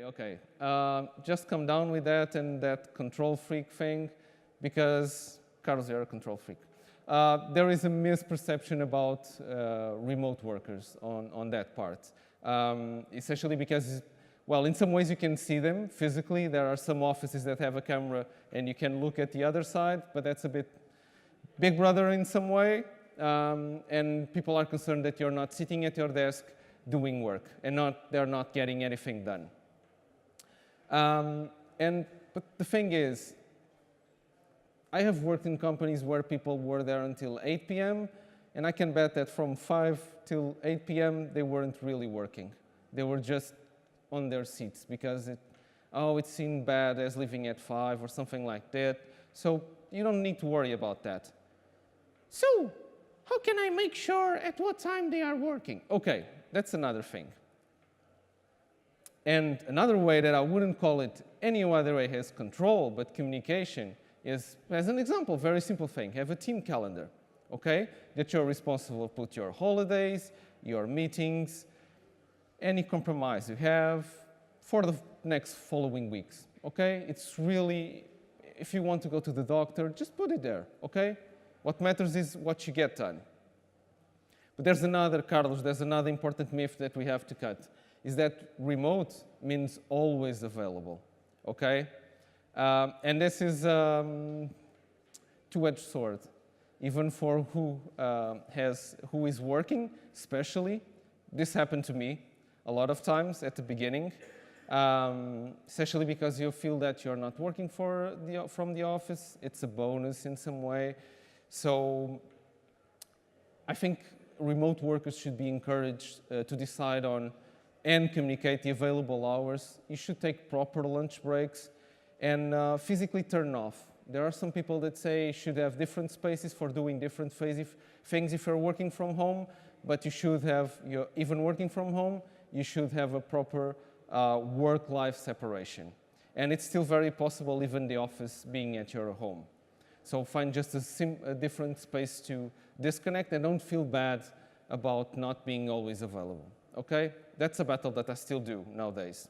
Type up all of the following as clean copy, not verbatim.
okay. Just come down with that and that control freak thing, because, Carlos, you're a control freak. There is a misperception about remote workers on that part. Essentially because, well, in some ways you can see them physically. There are some offices that have a camera and you can look at the other side, but that's a bit Big Brother in some way. And people are concerned that you're not sitting at your desk doing work and they're not getting anything done. But the thing is, I have worked in companies where people were there until 8 p.m. and I can bet that from 5 till 8 p.m. they weren't really working. They were just on their seats because it seemed bad as leaving at 5 or something like that. So you don't need to worry about that. So how can I make sure at what time they are working? Okay, that's another thing. And another way that I wouldn't call it any other way as control, but communication, is, as an example, very simple thing. Have a team calendar, okay? That you're responsible to put your holidays, your meetings, any compromise you have for the next following weeks, okay? It's really, if you want to go to the doctor, just put it there, okay? What matters is what you get done. But there's another, Carlos, there's another important myth that we have to cut, is that remote means always available, okay? And this is two-edged sword, even for who is working, especially. This happened to me a lot of times at the beginning, especially because you feel that you're not working from the office. It's a bonus in some way. So I think remote workers should be encouraged to decide on and communicate the available hours. You should take proper lunch breaks and physically turn off. There are some people that say you should have different spaces for doing different things if you're working from home, but you should have, even working from home, you should have a proper work-life separation. And it's still very possible even the office being at your home. So find just a different space to disconnect and don't feel bad about not being always available, okay? That's a battle that I still do nowadays.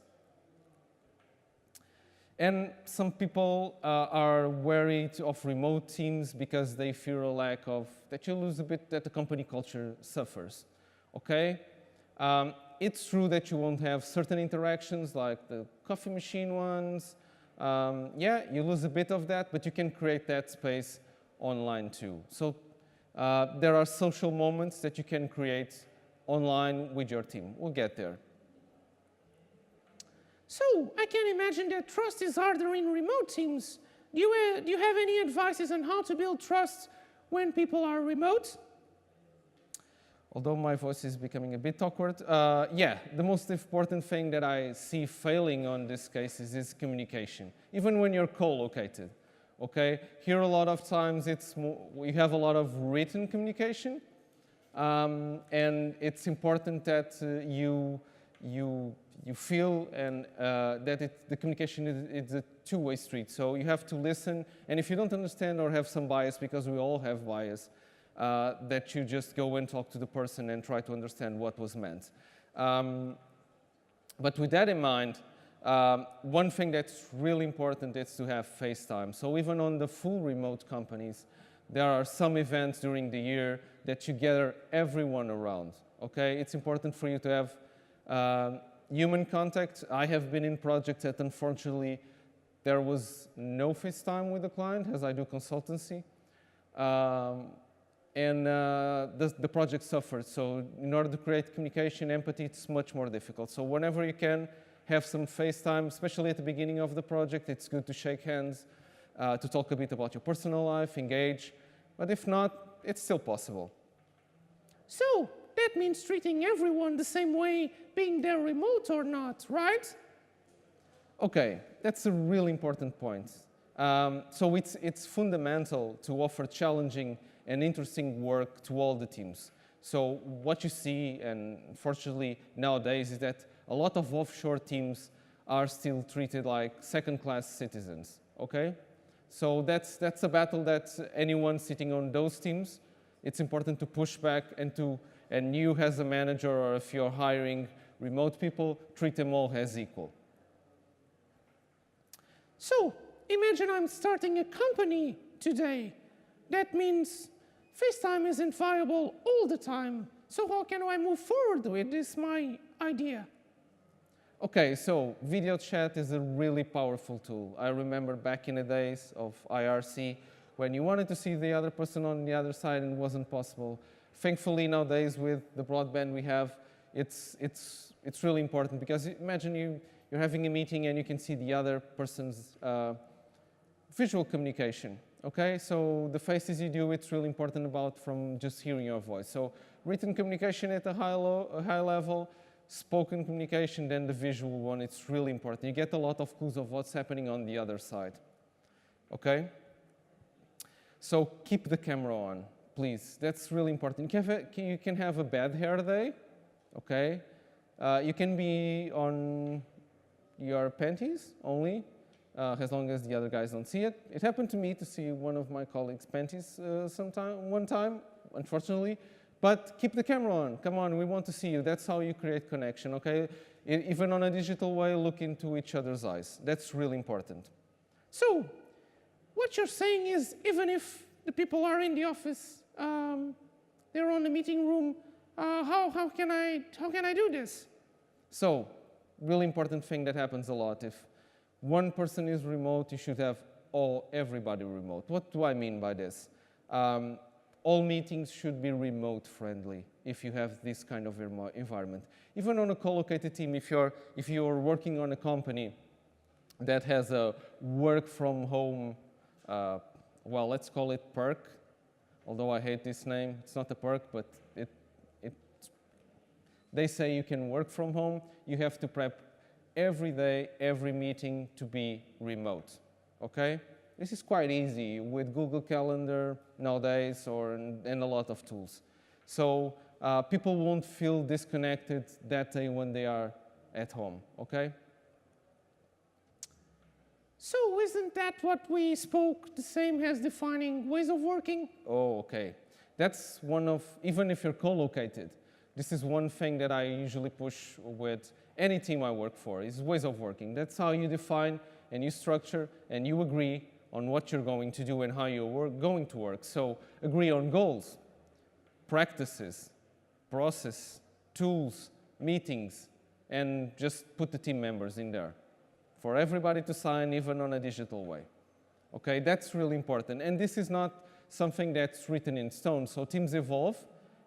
And some people are wary of remote teams because they fear a lack of, that you lose a bit, that the company culture suffers, okay? It's true that you won't have certain interactions like the coffee machine ones. Yeah, you lose a bit of that, but you can create that space online too. So there are social moments that you can create online with your team. We'll get there. So, I can imagine that trust is harder in remote teams. Do you have any advices on how to build trust when people are remote? Although my voice is becoming a bit awkward, yeah, the most important thing that I see failing on these cases is communication, even when you're co-located, okay? Here a lot of times we have a lot of written communication, and it's important that you feel and that the communication is a two-way street. So you have to listen, and if you don't understand or have some bias, because we all have bias, that you just go and talk to the person and try to understand what was meant. But with that in mind, one thing that's really important is to have FaceTime. So even on the full remote companies, there are some events during the year that you gather everyone around, okay? It's important for you to have human contact. I have been in projects that unfortunately there was no FaceTime with the client, as I do consultancy. And the project suffered. So in order to create communication, empathy, it's much more difficult. So whenever you can, have some FaceTime, especially at the beginning of the project. It's good to shake hands, to talk a bit about your personal life, engage. But if not, it's still possible. So that means treating everyone the same way, being there remote or not, right? Okay, that's a really important point. So it's fundamental to offer challenging and interesting work to all the teams. So what you see, and unfortunately nowadays, is that a lot of offshore teams are still treated like second-class citizens, okay? So that's a battle that anyone sitting on those teams, it's important to push back and you as a manager, or if you're hiring remote people, treat them all as equal, So, imagine I'm starting a company today. That means FaceTime isn't viable all the time. So how can I move forward with this, my idea? Okay, so video chat is a really powerful tool. I remember back in the days of IRC when you wanted to see the other person on the other side and it wasn't possible. Thankfully, nowadays with the broadband we have, it's really important because imagine you're having a meeting and you can see the other person's visual communication. Okay, so the faces you do, it's really important about from just hearing your voice. So written communication at a high level, spoken communication, then the visual one, it's really important. You get a lot of clues of what's happening on the other side. Okay? So keep the camera on, please. That's really important. You can have a bad hair day, okay? You can be on your panties only, as long as the other guys don't see it. It happened to me to see one of my colleagues' panties one time, unfortunately. But keep the camera on. Come on, we want to see you. That's how you create connection, okay? Even on a digital way, look into each other's eyes. That's really important. So, what you're saying is, even if the people are in the office, they're on the meeting room, how can I do this? So, really important thing that happens a lot. If one person is remote, you should have everybody remote. What do I mean by this? All meetings should be remote friendly if you have this kind of environment. Even on a co-located team, if you're working on a company that has a work from home, well, let's call it perk, although I hate this name. It's not a perk, but they say you can work from home. You have to prep every day, every meeting to be remote, okay? This is quite easy with Google Calendar nowadays and a lot of tools. So people won't feel disconnected that day when they are at home, okay? So isn't that what we spoke the same as defining ways of working? Oh, okay. That's one of, even if you're co-located, this is one thing that I usually push with any team I work for, is ways of working. That's how you define and you structure and you agree on what you're going to do and how you're going to work. So agree on goals, practices, process, tools, meetings, and just put the team members in there for everybody to sign, even on a digital way. Okay, that's really important. And this is not something that's written in stone. So teams evolve,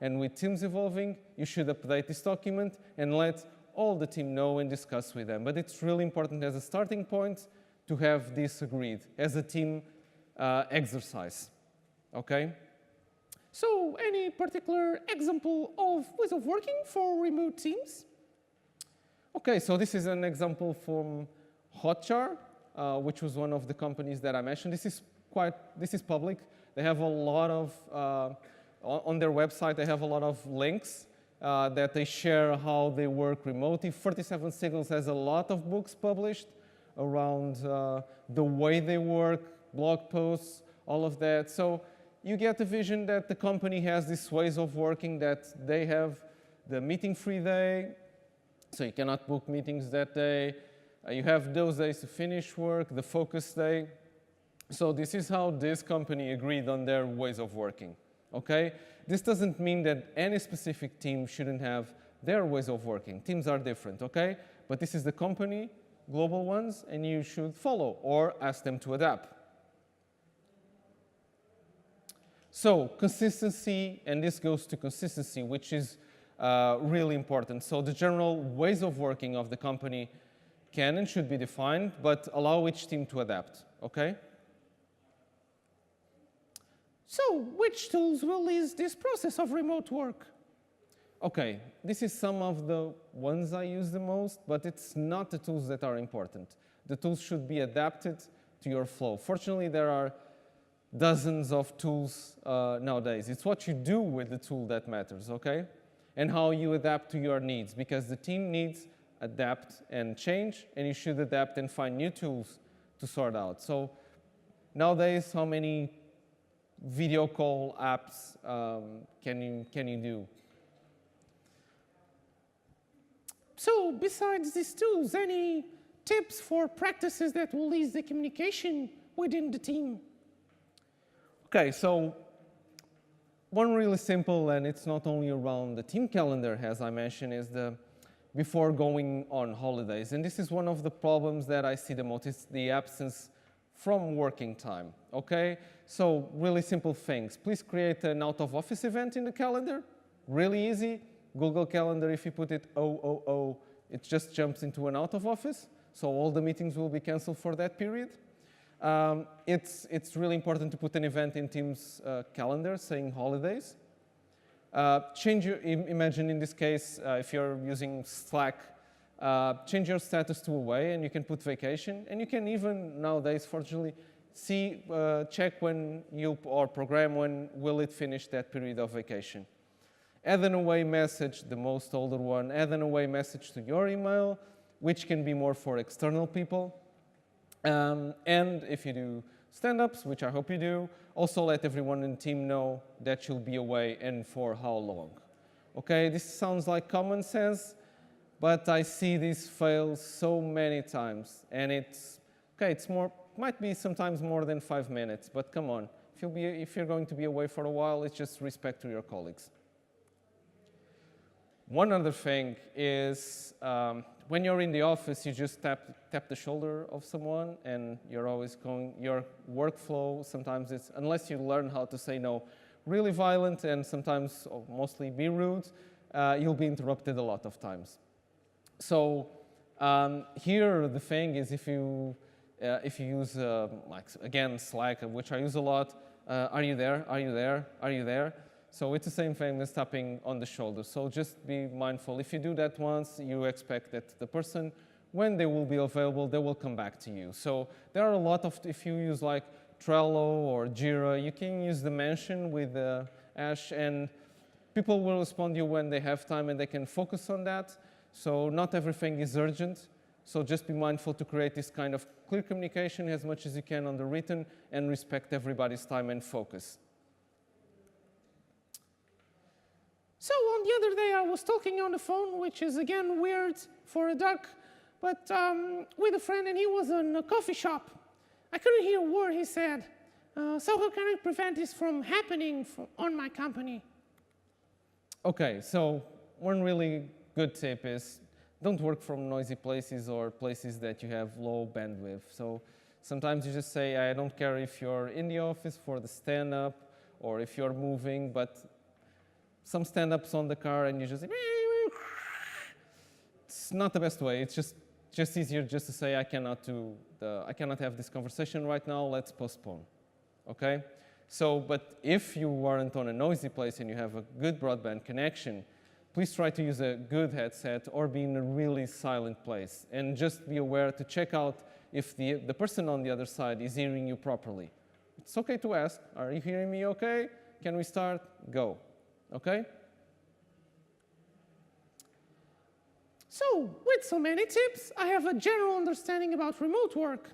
and with teams evolving, you should update this document and let all the team know and discuss with them. But it's really important as a starting point to have this agreed as a team exercise, okay? So, any particular example of ways of working for remote teams? Okay, so this is an example from Hotjar, which was one of the companies that I mentioned. This is public. They have a lot of, on their website, they have a lot of links that they share how they work remotely. 37 Signals has a lot of books published around the way they work, blog posts, all of that. So you get the vision that the company has these ways of working, that they have the meeting-free day, so you cannot book meetings that day. You have those days to finish work, the focus day. So this is how this company agreed on their ways of working, okay? This doesn't mean that any specific team shouldn't have their ways of working. Teams are different, okay? But this is the company, global ones, and you should follow or ask them to adapt. So consistency, and this goes to consistency, which is really important. So the general ways of working of the company can and should be defined, but allow each team to adapt, okay? So which tools will ease this process of remote work? Okay, this is some of the ones I use the most, but it's not the tools that are important. The tools should be adapted to your flow. Fortunately, there are dozens of tools nowadays. It's what you do with the tool that matters, okay? And how you adapt to your needs, because the team needs adapt and change, and you should adapt and find new tools to sort out. So nowadays, how many video call apps can you do? So besides these tools, any tips for practices that will ease the communication within the team. Okay, so one really simple, and it's not only around the team calendar, as I mentioned, is the before going on holidays. And this is one of the problems that I see the most, is the absence from working time, okay? So really simple things. Please create an out-of-office event in the calendar. Really easy. Google Calendar, if you put it 000, it just jumps into an out-of-office. So all the meetings will be canceled for that period. It's really important to put an event in Teams calendar saying holidays. Imagine in this case, if you're using Slack, change your status to away and you can put vacation. And you can even nowadays, fortunately, check when or program when will it finish that period of vacation. Add an away message, the most older one, add an away message to your email, which can be more for external people. And if you do stand-ups, which I hope you do, also let everyone in the team know that you'll be away and for how long. Okay, this sounds like common sense, but I see this fail so many times. And might be sometimes more than 5 minutes, but come on. If you're going to be away for a while, it's just respect to your colleagues. One other thing is when you're in the office, you just tap the shoulder of someone and you're always going, your workflow, sometimes it's, unless you learn how to say no, really violent and sometimes mostly be rude, you'll be interrupted a lot of times. So here the thing is if you use, like again, Slack, which I use a lot, are you there, are you there, are you there? So it's the same thing as tapping on the shoulder. So just be mindful. If you do that once, you expect that the person, when they will be available, they will come back to you. So there are a lot of, if you use like Trello or Jira, you can use the mention with Ash, and people will respond to you when they have time and they can focus on that. So not everything is urgent. So just be mindful to create this kind of clear communication as much as you can on the written and respect everybody's time and focus. So on the other day, I was talking on the phone, which is again weird for a duck, but with a friend, and he was in a coffee shop. I couldn't hear a word he said. So how can I prevent this from happening on my company? Okay, so one really good tip is don't work from noisy places or places that you have low bandwidth. So sometimes you just say, I don't care if you're in the office for the stand-up or if you're moving, but some stand-ups on the car and you just, it's not the best way. It's just easier just to say, I cannot have this conversation right now, let's postpone, okay? So, but if you aren't on a noisy place and you have a good broadband connection, please try to use a good headset or be in a really silent place. And just be aware to check out if the person on the other side is hearing you properly. It's okay to ask, are you hearing me okay? Can we start? Go. Okay? So, with so many tips, I have a general understanding about remote work.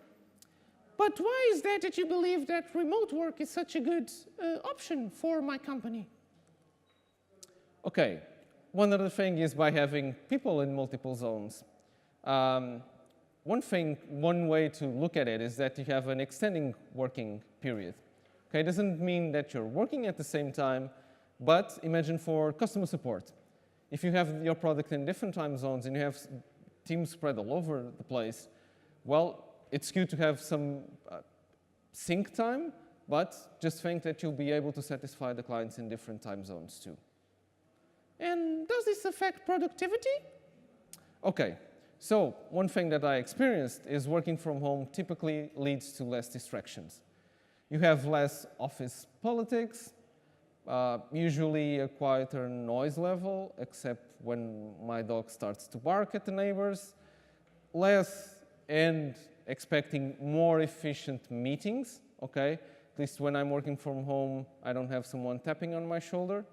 But why is that you believe that remote work is such a good option for my company? Okay. One other thing is by having people in multiple zones. One way to look at it is that you have an extending working period. Okay, it doesn't mean that you're working at the same time, but imagine for customer support. If you have your product in different time zones and you have teams spread all over the place, well, it's good to have some sync time, but just think that you'll be able to satisfy the clients in different time zones too. And does this affect productivity? Okay, so one thing that I experienced is working from home typically leads to less distractions. You have less office politics, usually a quieter noise level, except when my dog starts to bark at the neighbors, less and expecting more efficient meetings, okay? At least when I'm working from home, I don't have someone tapping on my shoulder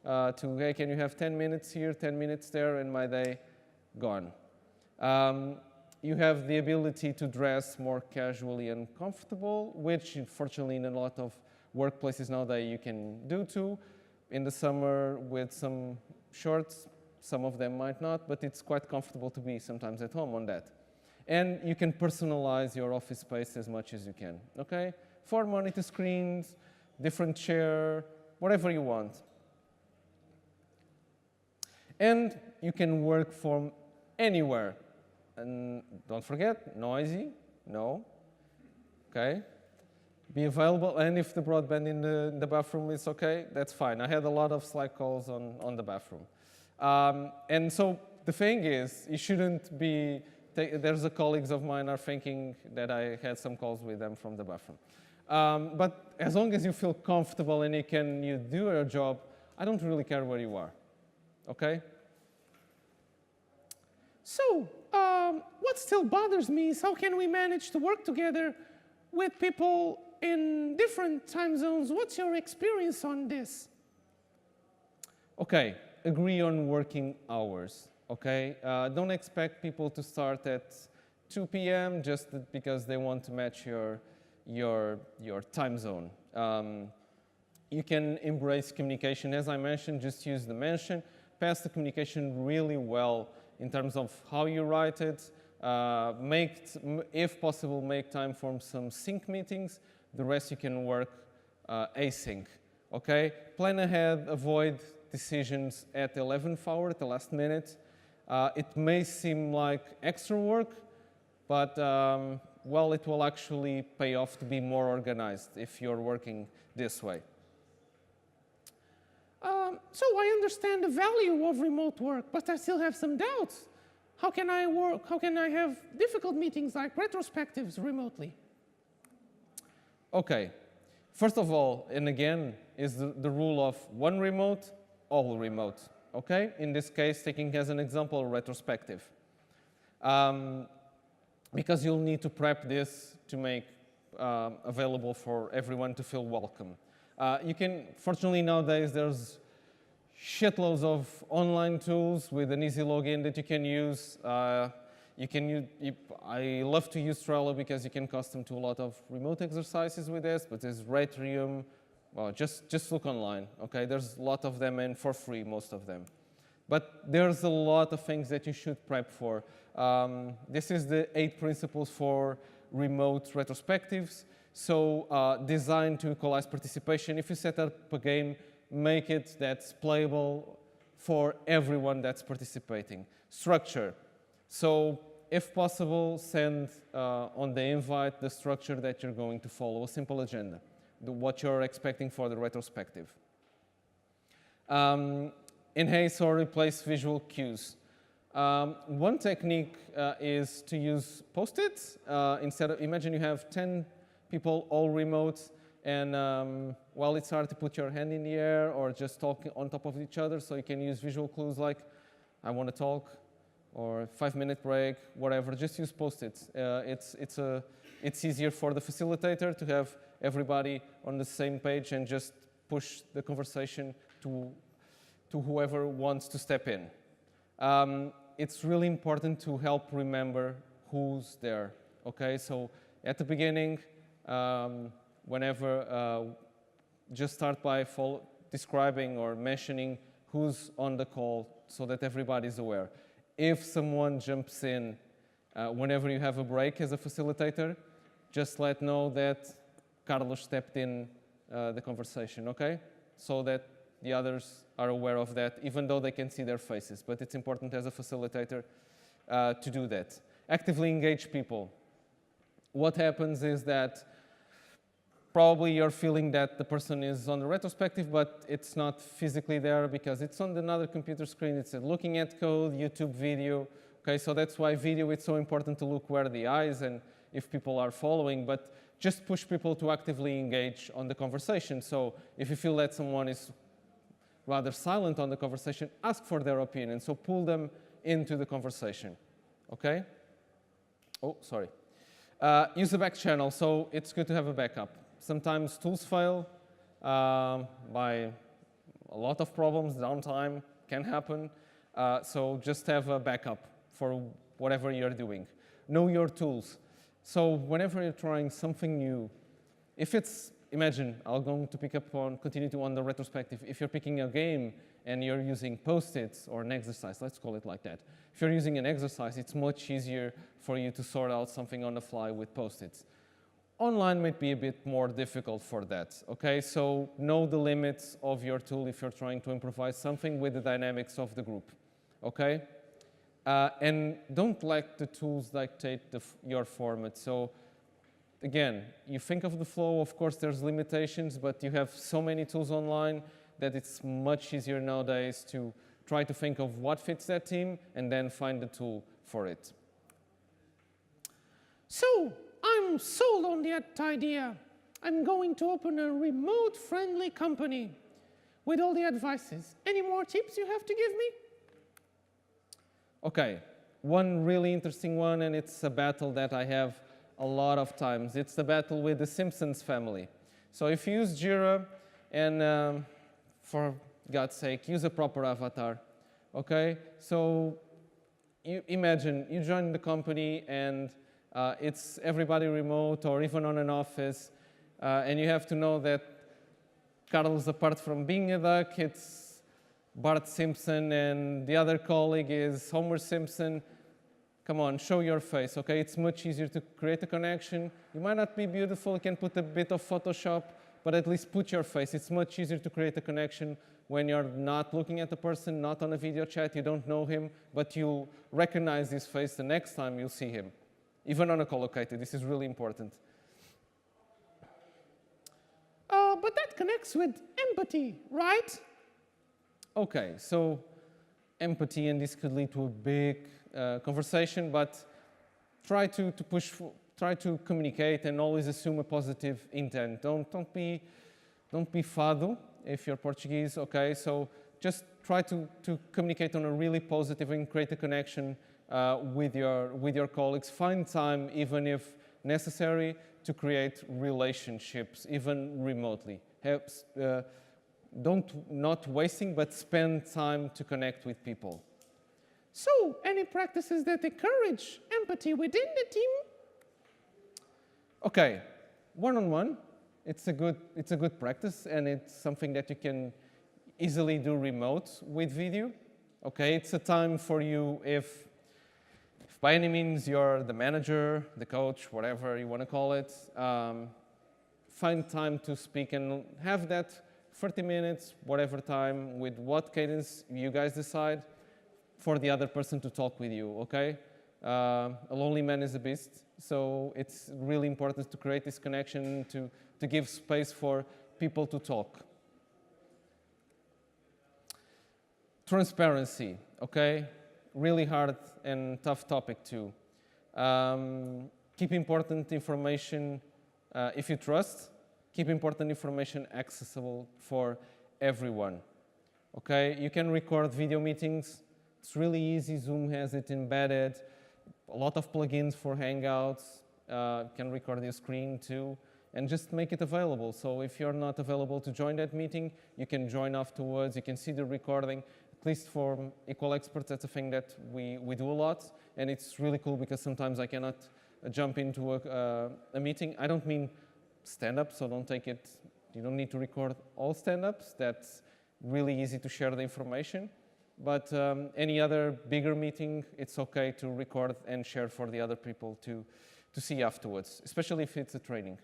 hey, can you have 10 minutes here, 10 minutes there, and my day gone. You have the ability to dress more casually and comfortable, which unfortunately in a lot of workplaces nowadays you can do too. In the summer with some shorts, some of them might not, but it's quite comfortable to be sometimes at home on that. And you can personalize your office space as much as you can, okay? 4 monitor screens, different chair, whatever you want. And you can work from anywhere. And don't forget, noisy, no, okay? Be available, and if the broadband in the bathroom is okay, that's fine. I had a lot of Slack calls on the bathroom. And so the thing is, you shouldn't be, there's a colleagues of mine are thinking that I had some calls with them from the bathroom. But as long as you feel comfortable and you do your job, I don't really care where you are, okay? So, what still bothers me is how can we manage to work together with people in different time zones? What's your experience on this? Okay, agree on working hours, okay? Don't expect people to start at 2 p.m. just because they want to match your time zone. You can embrace communication. As I mentioned, just use the mention. Pass the communication really well in terms of how you write it. If possible, make time for some sync meetings. The rest you can work async, okay? Plan ahead, avoid decisions at the 11th hour, at the last minute. It may seem like extra work, but well, it will actually pay off to be more organized if you're working this way. So I understand the value of remote work, but I still have some doubts. How can I work? How can I have difficult meetings like retrospectives remotely? Okay, first of all, and again, is the rule of one remote, all remote, okay? In this case, taking as an example, retrospective. Because you'll need to prep this to make available for everyone to feel welcome. Fortunately nowadays, there's shitloads of online tools with an easy login that you can use. I love to use Trello because you can custom to a lot of remote exercises with this, but there's Retrium. Well, just look online, okay? There's a lot of them and for free, most of them. But there's a lot of things that you should prep for. This is the 8 principles for remote retrospectives. So designed to equalize participation. If you set up a game, make it that's playable for everyone that's participating. Structure. So if possible, send on the invite the structure that you're going to follow, a simple agenda, what you're expecting for the retrospective. Enhance or replace visual cues. One technique is to use Post-its. Imagine you have 10 people all remote, and well, it's hard to put your hand in the air or just talk on top of each other, so you can use visual clues like, I want to talk, or 5-minute break, whatever. Just use Post-its. It's easier for the facilitator to have everybody on the same page and just push the conversation to whoever wants to step in. It's really important to help remember who's there, okay? So at the beginning, just start by describing or mentioning who's on the call so that everybody's aware. If someone jumps in whenever you have a break as a facilitator, just let know that Carlos stepped in the conversation, okay? So that the others are aware of that, even though they can see their faces. But it's important as a facilitator to do that. Actively engage people. What happens is that probably you're feeling that the person is on the retrospective, but it's not physically there because it's on another computer screen. It's looking at code, YouTube video. Okay, so that's why video, it's so important to look where the eyes and if people are following, but just push people to actively engage on the conversation. So if you feel that someone is rather silent on the conversation, ask for their opinion. So pull them into the conversation, okay? Oh, sorry. Use a back channel, so it's good to have a backup. Sometimes tools fail by a lot of problems, downtime can happen. So just have a backup for whatever you're doing. Know your tools. So whenever you're trying something new, if it's, imagine, I'm going to pick up on, continue to on the retrospective. If you're picking a game and you're using Post-its or an exercise, let's call it like that. If you're using an exercise, it's much easier for you to sort out something on the fly with Post-its. Online might be a bit more difficult for that, okay? So know the limits of your tool if you're trying to improvise something with the dynamics of the group, okay? And don't let the tools dictate your format. So again, you think of the flow, of course there's limitations, but you have so many tools online that it's much easier nowadays to try to think of what fits that team and then find the tool for it. So, I'm sold on that idea. I'm going to open a remote-friendly company with all the advices. Any more tips you have to give me? Okay, one really interesting one, and it's a battle that I have a lot of times. It's the battle with the Simpsons family. So if you use Jira, and for God's sake, use a proper avatar, okay? So you imagine you join the company and it's everybody remote or even on an office, and you have to know that Carlos, apart from being a duck, it's Bart Simpson, and the other colleague is Homer Simpson. Come on, show your face, okay? It's much easier to create a connection. You might not be beautiful, you can put a bit of Photoshop, but at least put your face. It's much easier to create a connection when you're not looking at the person, not on a video chat, you don't know him, but you'll recognize his face the next time you see him. Even on a collocated, this is really important. But that connects with empathy, right? Okay, so empathy, and this could lead to a big conversation, but try to communicate and always assume a positive intent. Don't be fado if you're Portuguese, okay? So just try to communicate on a really positive and create a connection with your colleagues. Find time, even if necessary, to create relationships, even remotely. Not wasting, but spend time to connect with people. So, any practices that encourage empathy within the team? Okay, one-on-one, it's a good practice, and it's something that you can easily do remote with video. Okay, it's a time for you if by any means you're the manager, the coach, whatever you want to call it, find time to speak and have that 30 minutes, whatever time, with what cadence you guys decide, for the other person to talk with you, okay? A lonely man is a beast, so it's really important to create this connection, to give space for people to talk. Transparency, okay? Really hard and tough topic too. Keep important information, if you trust, keep important information accessible for everyone, okay? You can record video meetings. It's really easy. Zoom has it embedded. A lot of plugins for Hangouts. You can record your screen too, and just make it available. So if you're not available to join that meeting, you can join afterwards. You can see the recording. At least for Equal Experts, that's a thing that we do a lot, and it's really cool because sometimes I cannot jump into a meeting. I don't mean stand-up, so don't take it. You don't need to record all stand-ups. That's really easy to share the information. But any other bigger meeting, it's okay to record and share for the other people to see afterwards, especially if it's a training.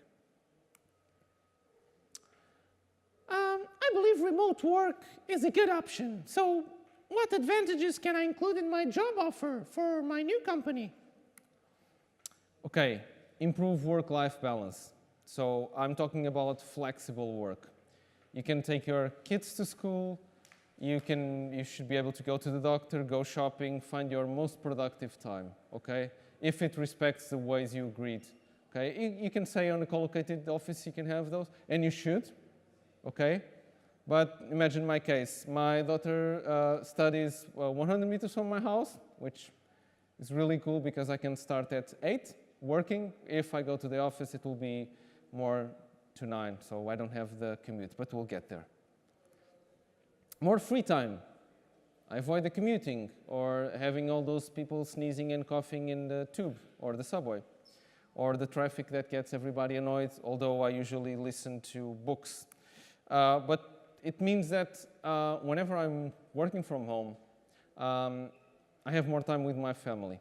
I believe remote work is a good option. So what advantages can I include in my job offer for my new company? Okay, improve work-life balance. So I'm talking about flexible work. You can take your kids to school. You should be able to go to the doctor, go shopping, find your most productive time, okay? If it respects the ways you agreed, okay? You can say on a collocated office you can have those, and you should, okay? But imagine my case. My daughter studies 100 meters from my house, which is really cool because I can start at 8 working. If I go to the office, it will be more to 9, so I don't have the commute, but we'll get there. More free time. I avoid the commuting or having all those people sneezing and coughing in the tube or the subway or the traffic that gets everybody annoyed, although I usually listen to books. But it means that whenever I'm working from home, I have more time with my family.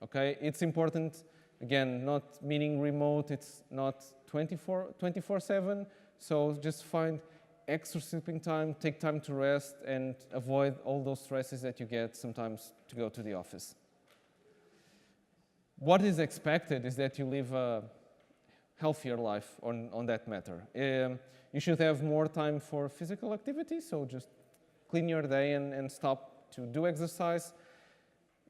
Okay, it's important. Again, not meaning remote. It's not 24/7. So just find extra sleeping time, take time to rest, and avoid all those stresses that you get sometimes to go to the office. What is expected is that you live a healthier life on that matter. You should have more time for physical activity, so just clean your day and stop to do exercise.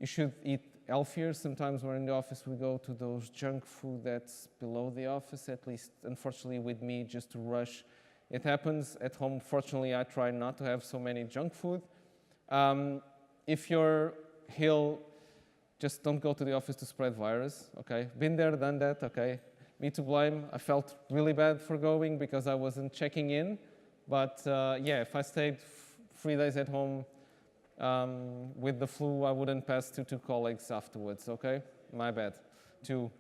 You should eat healthier. Sometimes when in the office we go to those junk food that's below the office, at least unfortunately with me, just to rush. It happens at home. Fortunately, I try not to have so many junk food. If you're ill, just don't go to the office to spread virus, okay? Been there, done that, okay? Me to blame. I felt really bad for going because I wasn't checking in. But yeah, if I stayed 3 days at home with the flu, I wouldn't pass to 2 colleagues afterwards, okay? My bad, too.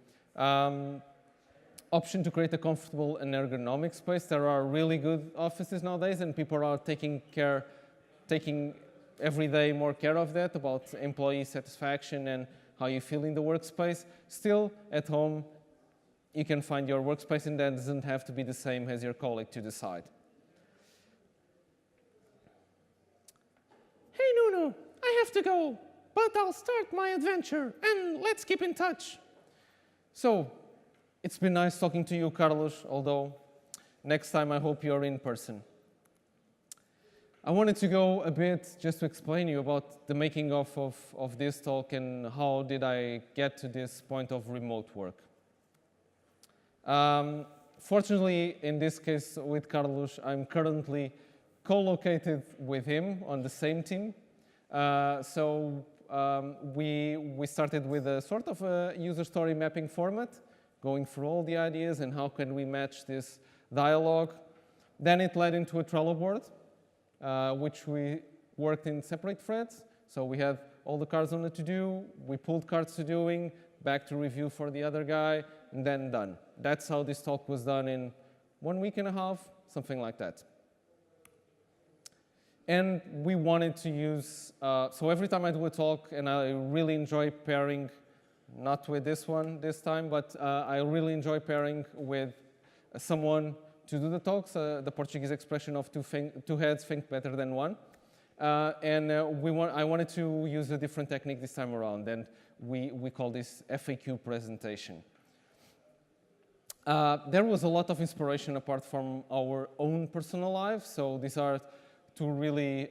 Option to create a comfortable and ergonomic space. There are really good offices nowadays, and people are taking every day more care of that, about employee satisfaction and how you feel in the workspace. Still, at home, you can find your workspace, and that doesn't have to be the same as your colleague to decide. Hey, Nuno, I have to go, but I'll start my adventure, and let's keep in touch. So, it's been nice talking to you, Carlos, although next time I hope you're in person. I wanted to go a bit just to explain you about the making of this talk and how did I get to this point of remote work. Fortunately, in this case with Carlos, I'm currently co-located with him on the same team. We started with a sort of a user story mapping format, going through all the ideas and how can we match this dialogue. Then it led into a Trello board, which we worked in separate threads. So we had all the cards on the to-do, we pulled cards to doing, back to review for the other guy, and then done. That's how this talk was done in 1.5 weeks, something like that. And we wanted to use, so every time I do a talk, and I really enjoy pairing, not with this one this time, but I really enjoy pairing with someone to do the talks, the Portuguese expression of two heads think better than one. I wanted to use a different technique this time around, and we call this FAQ presentation. There was a lot of inspiration apart from our own personal lives, so these are 2 really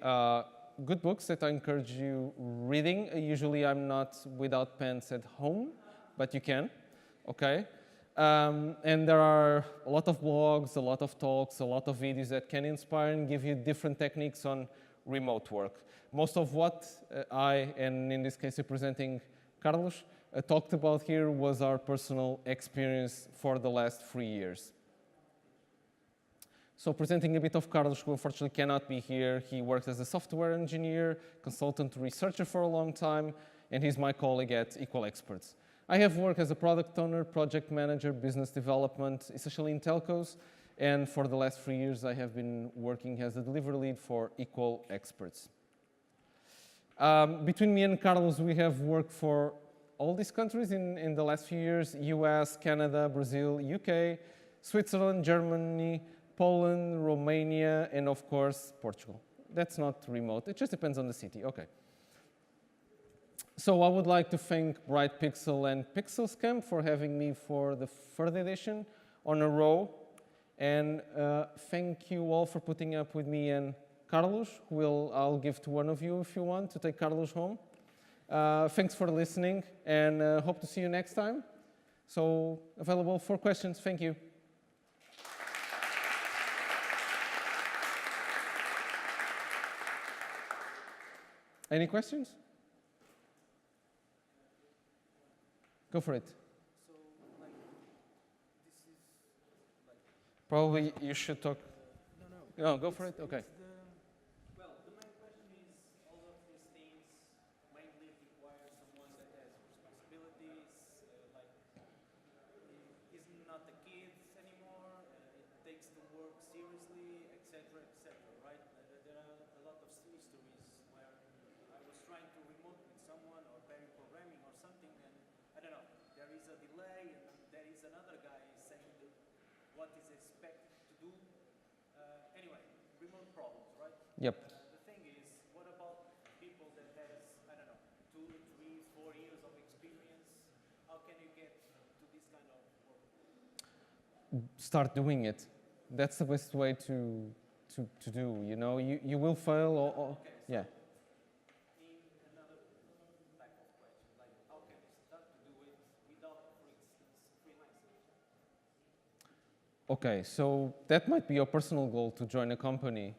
good books that I encourage you reading. Usually I'm not without pens at home, but you can, okay? And there are a lot of blogs, a lot of talks, a lot of videos that can inspire and give you different techniques on remote work. Most of what I, and in this case representing Carlos, talked about here was our personal experience for the last 3 years. So presenting a bit of Carlos, who unfortunately cannot be here. He worked as a software engineer, consultant, researcher for a long time, and he's my colleague at Equal Experts. I have worked as a product owner, project manager, business development, essentially in telcos, and for the last 3 years I have been working as a delivery lead for Equal Experts. Between me and Carlos, we have worked for all these countries in the last few years: US, Canada, Brazil, UK, Switzerland, Germany, Poland, Romania, and of course, Portugal. That's not remote, it just depends on the city, okay. So I would like to thank Bright Pixel and PixelScam for having me for the 3rd edition on a row. And thank you all for putting up with me and Carlos, who I'll give to one of you if you want to take Carlos home. Thanks for listening, and hope to see you next time. So available for questions, thank you. Any questions? Go for it. So, like, this is like... Probably you should talk. No, go for it. Okay. Well, the main question is, all of these things mainly require someone that has responsibilities, is not a kid anymore, it takes the work seriously, etc., right? what is expected to do. Anyway, remote problems, right? Yep. The thing is, what about people that has, I don't know, 2, 3, 4 years of experience? How can you get to this kind of work? Start doing it. That's the best way to do. You know, you will fail or Okay, so yeah. in another type of question, like how can you start to do it without, for instance, freelancing? Okay, so that might be your personal goal to join a company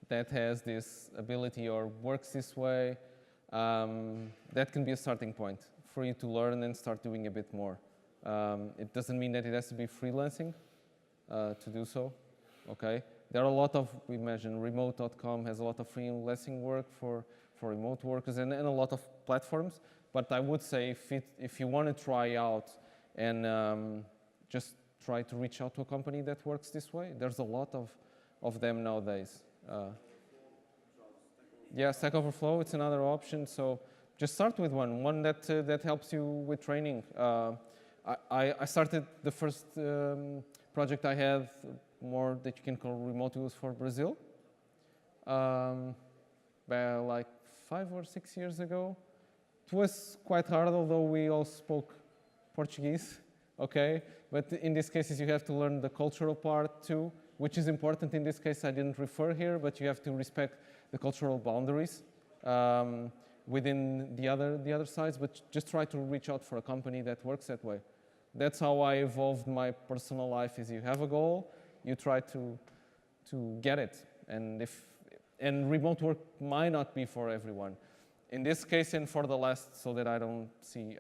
that has this ability or works this way. That can be a starting point for you to learn and start doing a bit more. It doesn't mean that it has to be freelancing to do so. Okay, there are a lot of, we imagine, remote.com has a lot of freelancing work for remote workers and a lot of platforms. But I would say if you want to try out and just try to reach out to a company that works this way, there's a lot of them nowadays. Yeah, Stack Overflow, it's another option. So just start with one that helps you with training. I started the first project I had, more that you can call remote, was for Brazil. Like 5 or 6 years ago. It was quite hard, although we all spoke Portuguese, okay? But in these cases, you have to learn the cultural part too, which is important. In this case, I didn't refer here, but you have to respect the cultural boundaries within the other sides, but just try to reach out for a company that works that way. That's how I evolved my personal life, is you have a goal, you try to get it. And remote work might not be for everyone. In this case, and for the last, so that I don't seem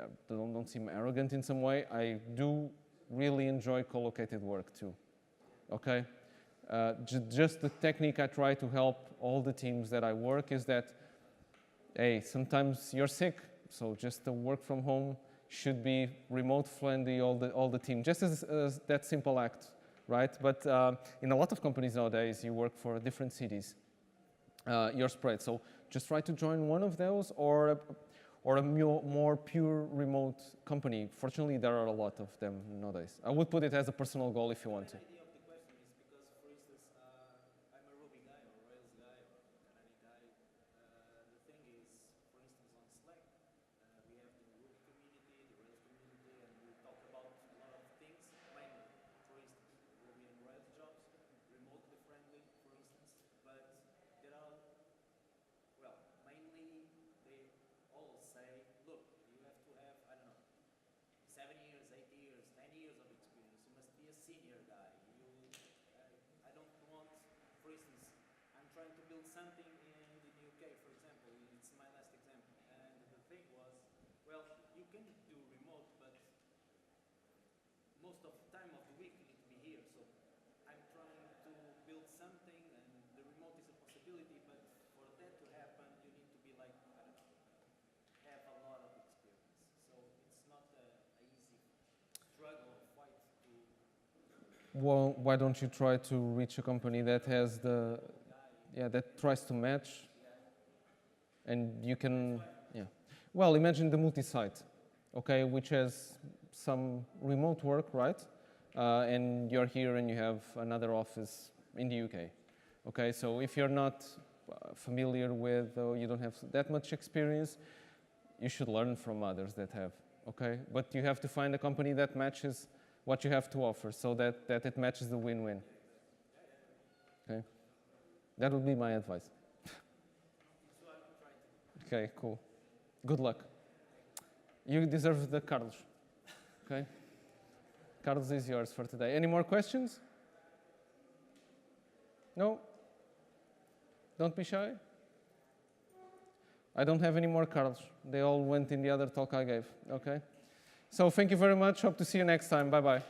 arrogant in some way, I do really enjoy co-located work too, okay? Just the technique I try to help all the teams that I work is that, hey, sometimes you're sick, so just the work from home should be remote friendly, all the team, just as that simple act, right? But in a lot of companies nowadays, you work for different cities. You're spread, so just try to join one of those or a more pure remote company. Fortunately, there are a lot of them nowadays. I would put it as a personal goal if you want to. The idea of the question is because, for instance, I'm a Ruby guy or Rails guy or Canary guy. The thing is, for instance, on Slack, we have the Ruby community, the Rails community, and we talk about a lot of things, mainly, for instance, Ruby and Rails jobs, remotely friendly, for instance, but there are, well, mainly they all say, look, you have to have, I don't know, 7 years, 8 years, 10 years of experience. You must be a senior guy. I don't want, for instance, I'm trying to build something in the UK, for example. It's my last example. And the thing was, well, you can do remote, but most of the time of the week you need to be here. So I'm trying to build something, and the remote is a possibility, but for that to happen, you need to be like, I don't know, have a lot of experience. So it's not an easy struggle or fight to. Well, why don't you try to reach a company that has that tries to match, and you can, yeah. Well, imagine the multi-site, okay, which has some remote work, right? And you're here and you have another office in the UK, okay? So if you're not familiar with, or you don't have that much experience, you should learn from others that have, okay? But you have to find a company that matches what you have to offer, so that it matches the win-win. Okay? That would be my advice. Okay, cool. Good luck. You deserve the Carlos. Okay? Carlos is yours for today. Any more questions? No? Don't be shy. I don't have any more Carlos. They all went in the other talk I gave. Okay? So thank you very much. Hope to see you next time. Bye-bye.